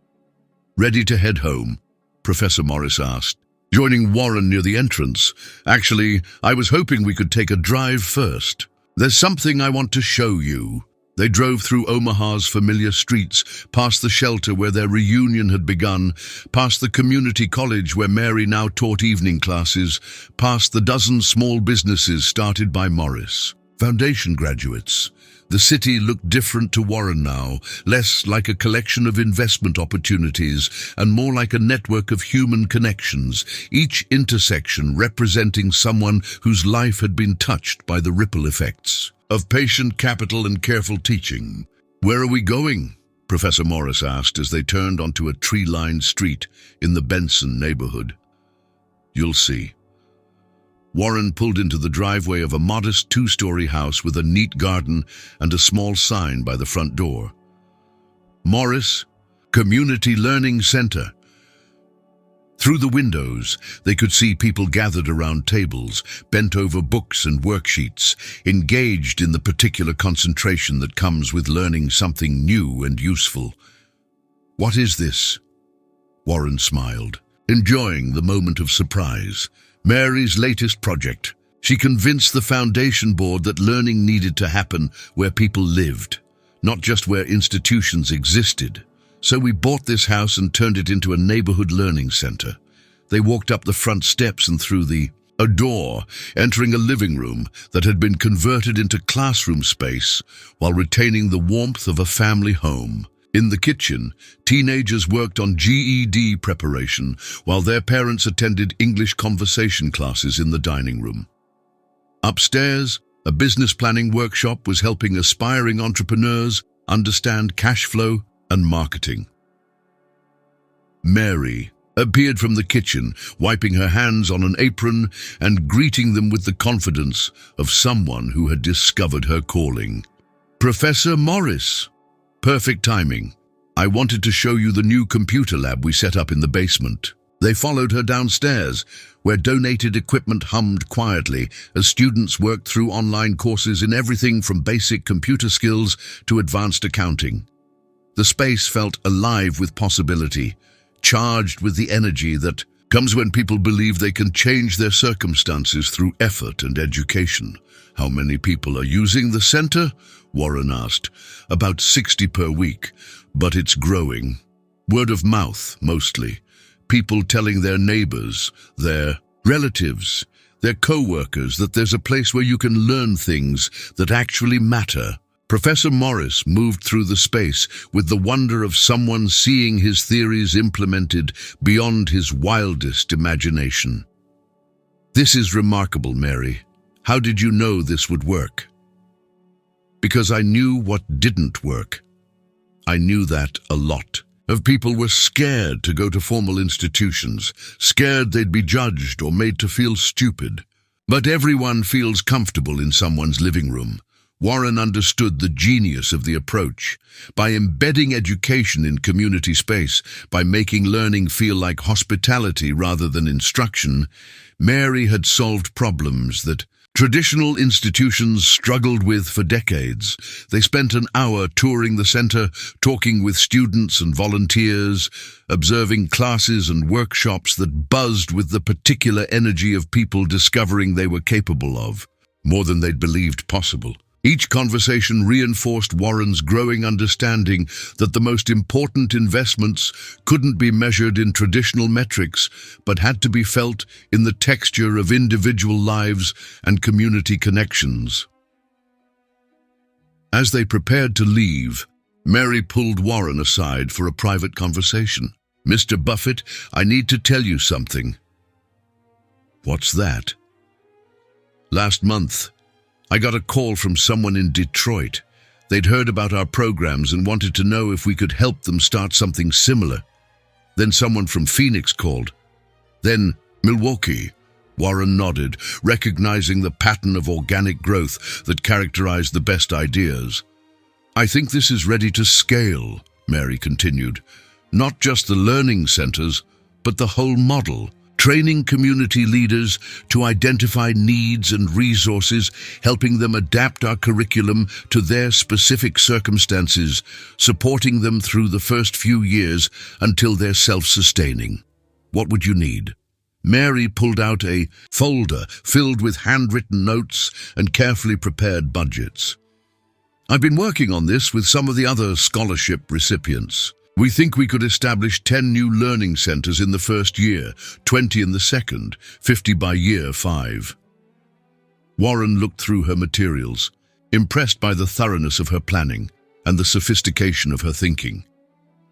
Ready to head home? Professor Morris asked, joining Warren near the entrance. Actually, I was hoping we could take a drive first. There's something I want to show you. They drove through Omaha's familiar streets, past the shelter where their reunion had begun, past the community college where Mary now taught evening classes, past the dozen small businesses started by Morris. Foundation graduates. The city looked different to Warren now, less like a collection of investment opportunities and more like a network of human connections, each intersection representing someone whose life had been touched by the ripple effects of patient capital and careful teaching. Where are we going? Professor Morris asked as they turned onto a tree-lined street in the Benson neighborhood. You'll see. Warren pulled into the driveway of a modest two-story house with a neat garden and a small sign by the front door. Morris Community Learning Center. Through the windows, they could see people gathered around tables, bent over books and worksheets, engaged in the particular concentration that comes with learning something new and useful. What is this? Warren smiled, enjoying the moment of surprise. Mary's latest project. She convinced the foundation board that learning needed to happen where people lived, not just where institutions existed. So we bought this house and turned it into a neighborhood learning center. They walked up the front steps and through a door, entering a living room that had been converted into classroom space while retaining the warmth of a family home. In the kitchen, teenagers worked on GED preparation while their parents attended English conversation classes in the dining room. Upstairs, a business planning workshop was helping aspiring entrepreneurs understand cash flow and marketing. Mary appeared from the kitchen, wiping her hands on an apron and greeting them with the confidence of someone who had discovered her calling. Professor Morris. Perfect timing. I wanted to show you the new computer lab we set up in the basement. They followed her downstairs, where donated equipment hummed quietly as students worked through online courses in everything from basic computer skills to advanced accounting. The space felt alive with possibility, charged with the energy that comes when people believe they can change their circumstances through effort and education. How many people are using the center? Warren asked. About 60 per week, but it's growing. Word of mouth, mostly. People telling their neighbors, their relatives, their co-workers that there's a place where you can learn things that actually matter. Professor Morris moved through the space with the wonder of someone seeing his theories implemented beyond his wildest imagination. This is remarkable, Mary. How did you know this would work? Because I knew what didn't work. I knew that a lot. Of people were scared to go to formal institutions, scared they'd be judged or made to feel stupid. But everyone feels comfortable in someone's living room. Warren understood the genius of the approach. By embedding education in community space, by making learning feel like hospitality rather than instruction, Mary had solved problems that traditional institutions struggled with for decades. They spent an hour touring the center, talking with students and volunteers, observing classes and workshops that buzzed with the particular energy of people discovering they were capable of, more than they'd believed possible. Each conversation reinforced Warren's growing understanding that the most important investments couldn't be measured in traditional metrics, but had to be felt in the texture of individual lives and community connections. As they prepared to leave, Mary pulled Warren aside for a private conversation. "Mr. Buffett, I need to tell you something." "What's that?" "Last month, I got a call from someone in Detroit. They'd heard about our programs and wanted to know if we could help them start something similar. Then someone from Phoenix called. Then Milwaukee." Warren nodded, recognizing the pattern of organic growth that characterized the best ideas. "I think this is ready to scale," Mary continued. "Not just the learning centers, but the whole model. Training community leaders to identify needs and resources, helping them adapt our curriculum to their specific circumstances, supporting them through the first few years until they're self-sustaining. What would you need?" Mary pulled out a folder filled with handwritten notes and carefully prepared budgets. "I've been working on this with some of the other scholarship recipients. We think we could establish 10 new learning centers in the first year, 20 in the second, 50 by year 5. Warren looked through her materials, impressed by the thoroughness of her planning and the sophistication of her thinking.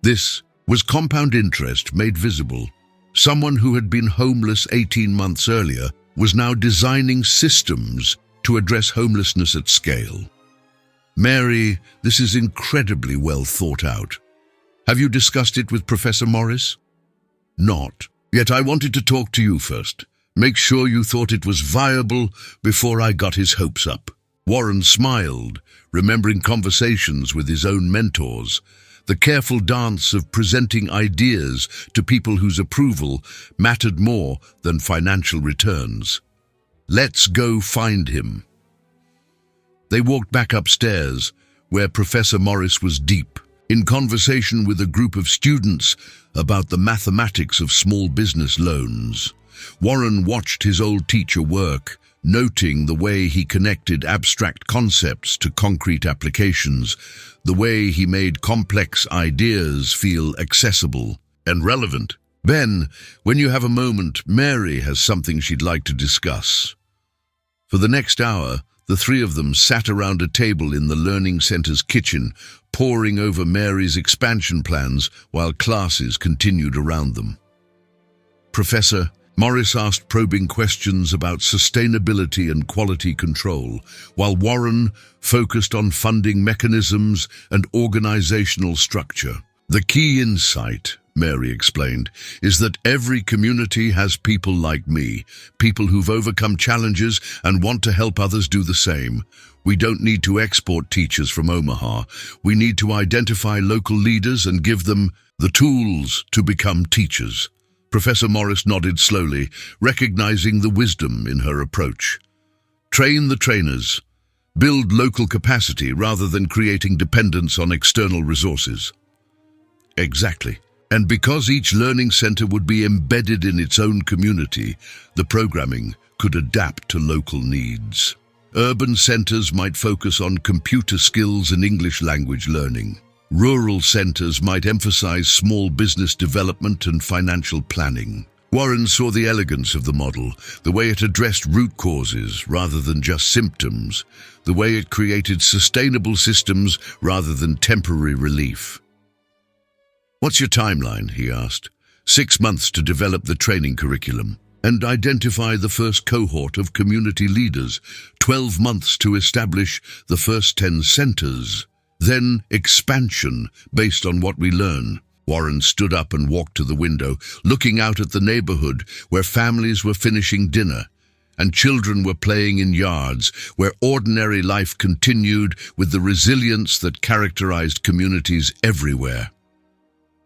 This was compound interest made visible. Someone who had been homeless 18 months earlier was now designing systems to address homelessness at scale. "Mary, this is incredibly well thought out. Have you discussed it with Professor Morris?" "Not. Yet I wanted to talk to you first. Make sure you thought it was viable before I got his hopes up." Warren smiled, remembering conversations with his own mentors, the careful dance of presenting ideas to people whose approval mattered more than financial returns. "Let's go find him." They walked back upstairs, where Professor Morris was deep in conversation with a group of students about the mathematics of small business loans. Warren watched his old teacher work, noting the way he connected abstract concepts to concrete applications, the way he made complex ideas feel accessible and relevant. "Ben, when you have a moment, Mary has something she'd like to discuss." For the next hour, the three of them sat around a table in the Learning Center's kitchen, poring over Mary's expansion plans while classes continued around them. Professor Morris asked probing questions about sustainability and quality control, while Warren focused on funding mechanisms and organizational structure. "The key insight," Mary explained, "is that every community has people like me, people who've overcome challenges and want to help others do the same. We don't need to export teachers from Omaha. We need to identify local leaders and give them the tools to become teachers." Professor Morris nodded slowly, recognizing the wisdom in her approach. "Train the trainers. Build local capacity rather than creating dependence on external resources." Exactly. And because each learning center would be embedded in its own community, the programming could adapt to local needs. Urban centers might focus on computer skills and English language learning. Rural centers might emphasize small business development and financial planning. Warren saw the elegance of the model, the way it addressed root causes rather than just symptoms, the way it created sustainable systems rather than temporary relief. "What's your timeline?" he asked. 6 months to develop the training curriculum and identify the first cohort of community leaders, 12 months to establish the first 10 centers, then expansion based on what we learn. Warren stood up and walked to the window, looking out at the neighborhood where families were finishing dinner and children were playing in yards, where ordinary life continued with the resilience that characterized communities everywhere.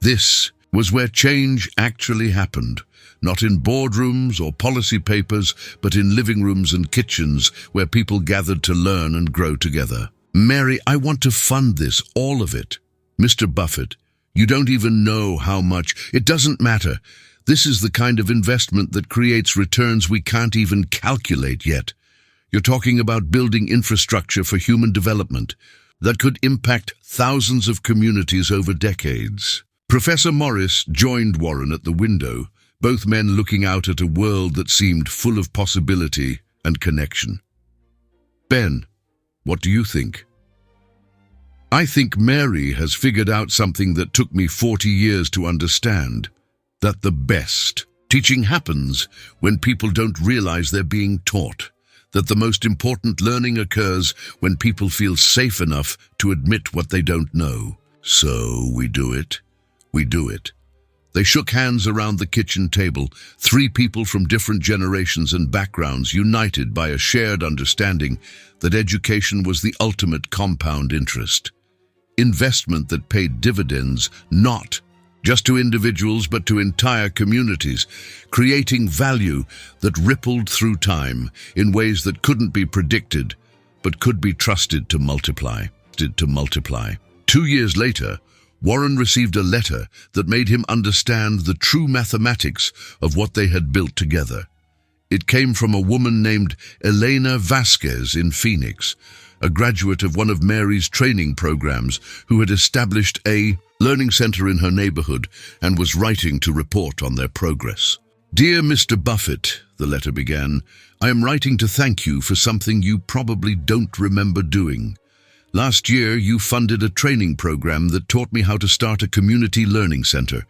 This was where change actually happened, not in boardrooms or policy papers, but in living rooms and kitchens where people gathered to learn and grow together. "Mary, I want to fund this, all of it." "Mr. Buffett, you don't even know how much." "It doesn't matter. This is the kind of investment that creates returns we can't even calculate yet. You're talking about building infrastructure for human development that could impact thousands of communities over decades. Professor Morris joined Warren at the window, both men looking out at a world that seemed full of possibility and connection. Ben, what do you think? I think Mary has figured out something that took me 40 years to understand, that the best teaching happens when people don't realize they're being taught, that the most important learning occurs when people feel safe enough to admit what they don't know. So we do it. We do it. They shook hands around the kitchen table, three people from different generations and backgrounds united by a shared understanding that education was the ultimate compound interest. Investment that paid dividends not just to individuals but to entire communities, creating value that rippled through time in ways that couldn't be predicted but could be trusted to multiply. 2 years later, Warren received a letter that made him understand the true mathematics of what they had built together. It came from a woman named Elena Vasquez in Phoenix, a graduate of one of Mary's training programs who had established a learning center in her neighborhood and was writing to report on their progress. "Dear Mr. Buffett," the letter began, "I am writing to thank you for something you probably don't remember doing. Last year, you funded a training program that taught me how to start a community learning center.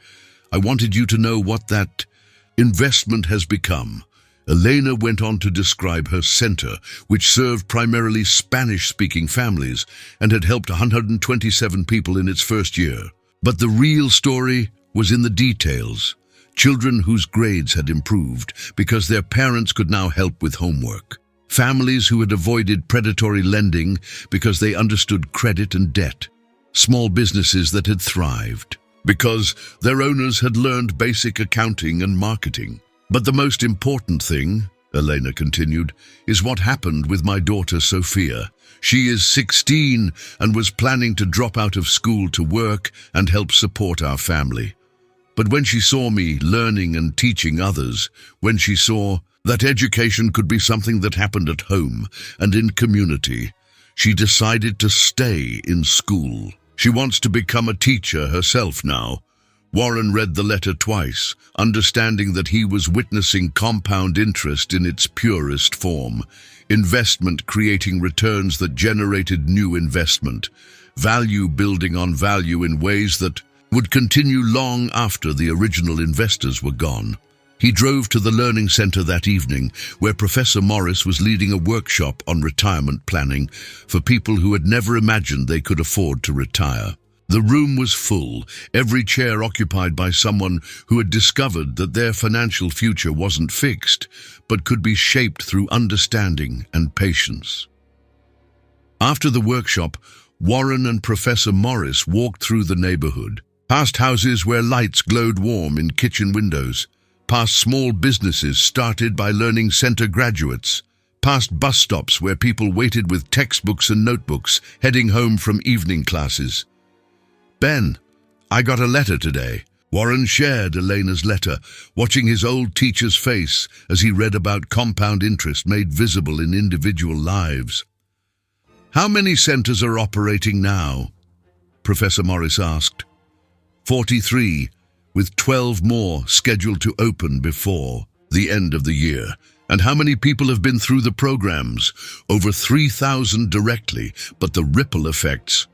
I wanted you to know what that investment has become." Elena went on to describe her center, which served primarily Spanish-speaking families and had helped 127 people in its first year. But the real story was in the details. Children whose grades had improved because their parents could now help with homework. Families who had avoided predatory lending because they understood credit and debt. Small businesses that had thrived because their owners had learned basic accounting and marketing. But the most important thing, Elena continued, is what happened with my daughter Sophia. She is 16 and was planning to drop out of school to work and help support our family. But when she saw me learning and teaching others, when she saw that education could be something that happened at home and in community, she decided to stay in school. She wants to become a teacher herself now. Warren read the letter twice, understanding that he was witnessing compound interest in its purest form, investment creating returns that generated new investment, value building on value in ways that would continue long after the original investors were gone. He drove to the Learning Center that evening, where Professor Morris was leading a workshop on retirement planning for people who had never imagined they could afford to retire. The room was full, every chair occupied by someone who had discovered that their financial future wasn't fixed, but could be shaped through understanding and patience. After the workshop, Warren and Professor Morris walked through the neighborhood, past houses where lights glowed warm in kitchen windows, past small businesses started by Learning Center graduates, past bus stops where people waited with textbooks and notebooks, heading home from evening classes. "Ben, I got a letter today." Warren shared Elena's letter, watching his old teacher's face as he read about compound interest made visible in individual lives. "How many centers are operating now?" Professor Morris asked. 43, with 12 more scheduled to open before the end of the year. "And how many people have been through the programs?" "Over 3,000 directly, but the ripple effects.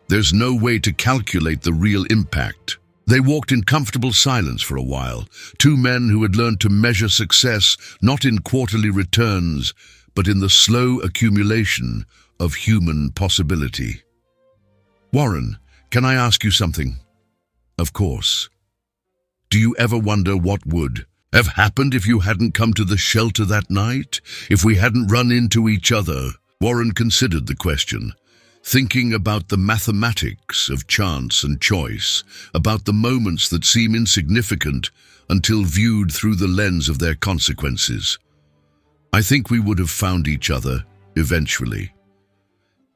There's no way to calculate the real impact." They walked in comfortable silence for a while, two men who had learned to measure success not in quarterly returns, but in the slow accumulation of human possibility. "Warren, can I ask you something?" "Of course." "Do you ever wonder what would have happened if you hadn't come to the shelter that night? If we hadn't run into each other?" Warren considered the question, thinking about the mathematics of chance and choice, about the moments that seem insignificant until viewed through the lens of their consequences. "I think we would have found each other, eventually.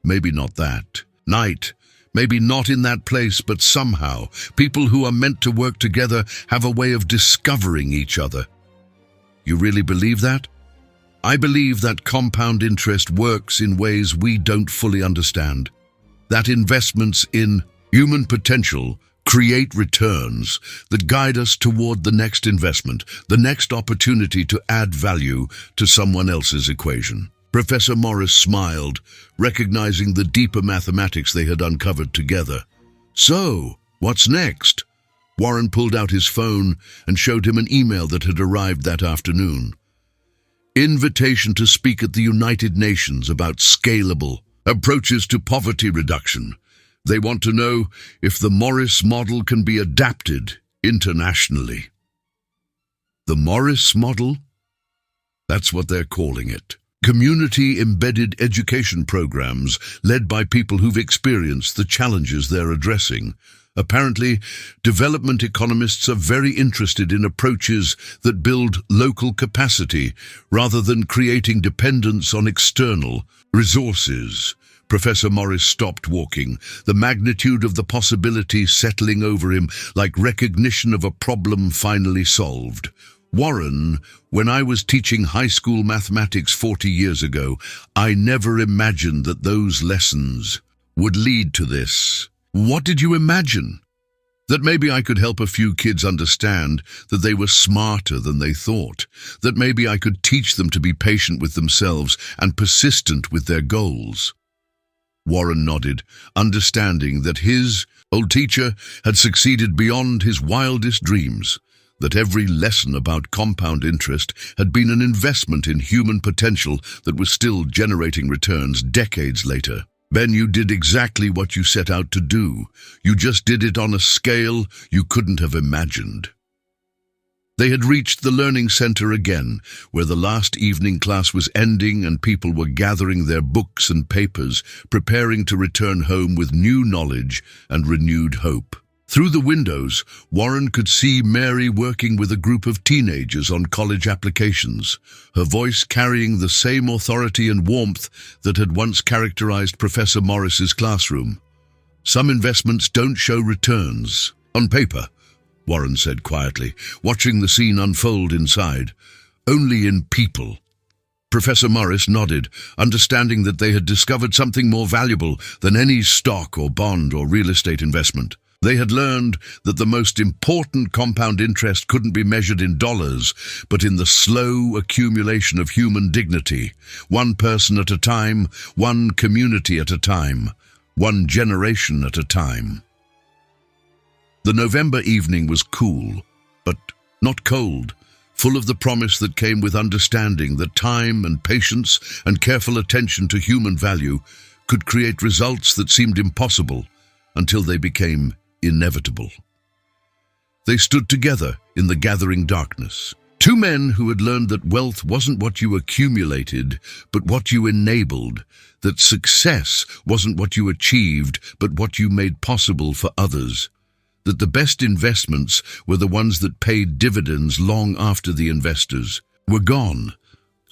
Maybe not that night, maybe not in that place, but somehow, people who are meant to work together have a way of discovering each other." "You really believe that?" I believe that compound interest works in ways we don't fully understand. That investments in human potential create returns that guide us toward the next investment, the next opportunity to add value to someone else's equation. Professor Morris smiled, recognizing the deeper mathematics they had uncovered together. So, what's next? Warren pulled out his phone and showed him an email that had arrived that afternoon. Invitation to speak at the United Nations about scalable approaches to poverty reduction. They want to know if the Morris model can be adapted internationally. The Morris model? That's what they're calling it. Community-embedded education programs led by people who've experienced the challenges they're addressing. Apparently, development economists are very interested in approaches that build local capacity rather than creating dependence on external resources. Professor Morris stopped walking, the magnitude of the possibility settling over him like recognition of a problem finally solved. Warren, when I was teaching high school mathematics 40 years ago, I never imagined that those lessons would lead to this. What did you imagine? That maybe I could help a few kids understand that they were smarter than they thought. That maybe I could teach them to be patient with themselves and persistent with their goals. Warren nodded, understanding that his old teacher had succeeded beyond his wildest dreams, that every lesson about compound interest had been an investment in human potential that was still generating returns decades later. Ben, you did exactly what you set out to do. You just did it on a scale you couldn't have imagined. They had reached the learning center again, where the last evening class was ending and people were gathering their books and papers, preparing to return home with new knowledge and renewed hope. Through the windows, Warren could see Mary working with a group of teenagers on college applications, her voice carrying the same authority and warmth that had once characterized Professor Morris's classroom. Some investments don't show returns on paper, Warren said quietly, watching the scene unfold inside. Only in people. Professor Morris nodded, understanding that they had discovered something more valuable than any stock or bond or real estate investment. They had learned that the most important compound interest couldn't be measured in dollars, but in the slow accumulation of human dignity, one person at a time, one community at a time, one generation at a time. The November evening was cool, but not cold, full of the promise that came with understanding that time and patience and careful attention to human value could create results that seemed impossible until they became inevitable. They stood together in the gathering darkness. Two men who had learned that wealth wasn't what you accumulated, but what you enabled, that success wasn't what you achieved, but what you made possible for others, that the best investments were the ones that paid dividends long after the investors were gone.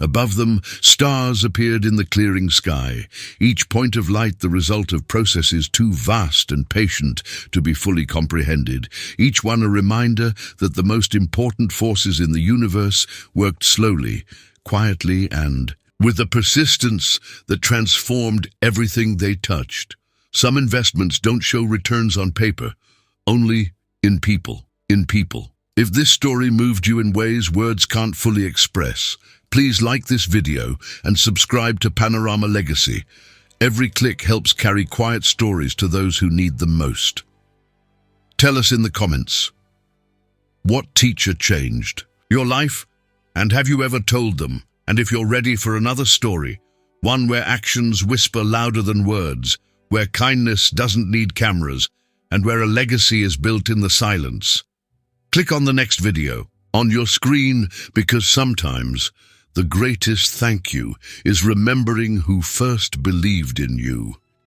Above them, stars appeared in the clearing sky, each point of light the result of processes too vast and patient to be fully comprehended, each one a reminder that the most important forces in the universe worked slowly, quietly, and with a persistence that transformed everything they touched. Some investments don't show returns on paper, only in people. If this story moved you in ways words can't fully express, please like this video and subscribe to Panorama Legacy. Every click helps carry quiet stories to those who need them most. Tell us in the comments, what teacher changed your life? And have you ever told them? And if you're ready for another story, one where actions whisper louder than words, where kindness doesn't need cameras, and where a legacy is built in the silence, click on the next video on your screen, because sometimes the greatest thank you is remembering who first believed in you.